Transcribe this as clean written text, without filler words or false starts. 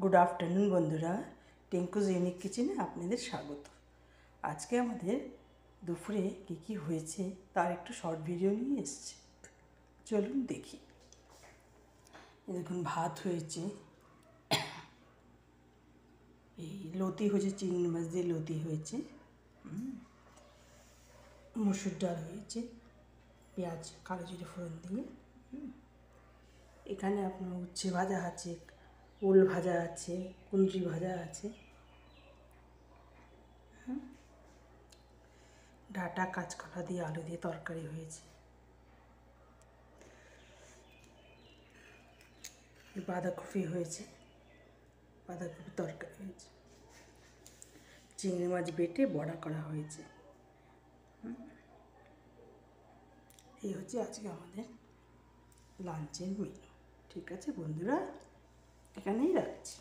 Good afternoon বন্ধুরা, টিঙ্কুজ unique কিচেনে আপনাদের স্বাগত। আজকে আমাদের দুপুরে কী হয়েছে তার একটু শর্ট ভিডিও নিয়ে এসেছি, চলুন দেখি। দেখুন, ভাত হয়েছে, এই লতি হয়েছে, চিংড়ি মাছ দিয়ে লতি হয়েছে, মসুর ডাল হয়েছে পেঁয়াজ কালো জিরে ফোড়ন দিয়ে। এখানে আপনার উচ্ছে ভাজা আছে, ওল ভাজা আছে, কুঁদরি ভাজা আছে, ডাঁটা কাঁচকলা দিয়ে আলু দিয়ে তরকারি হয়েছে, বাঁধাকপি হয়েছে, বাঁধাকপি তরকারি হয়েছে, চিংড়ি মাছ বেটে বড়া করা হয়েছে। এই হচ্ছে আজকে আমাদের লাঞ্চের মেনু। ঠিক আছে বন্ধুরা, এখানেই রাখছি।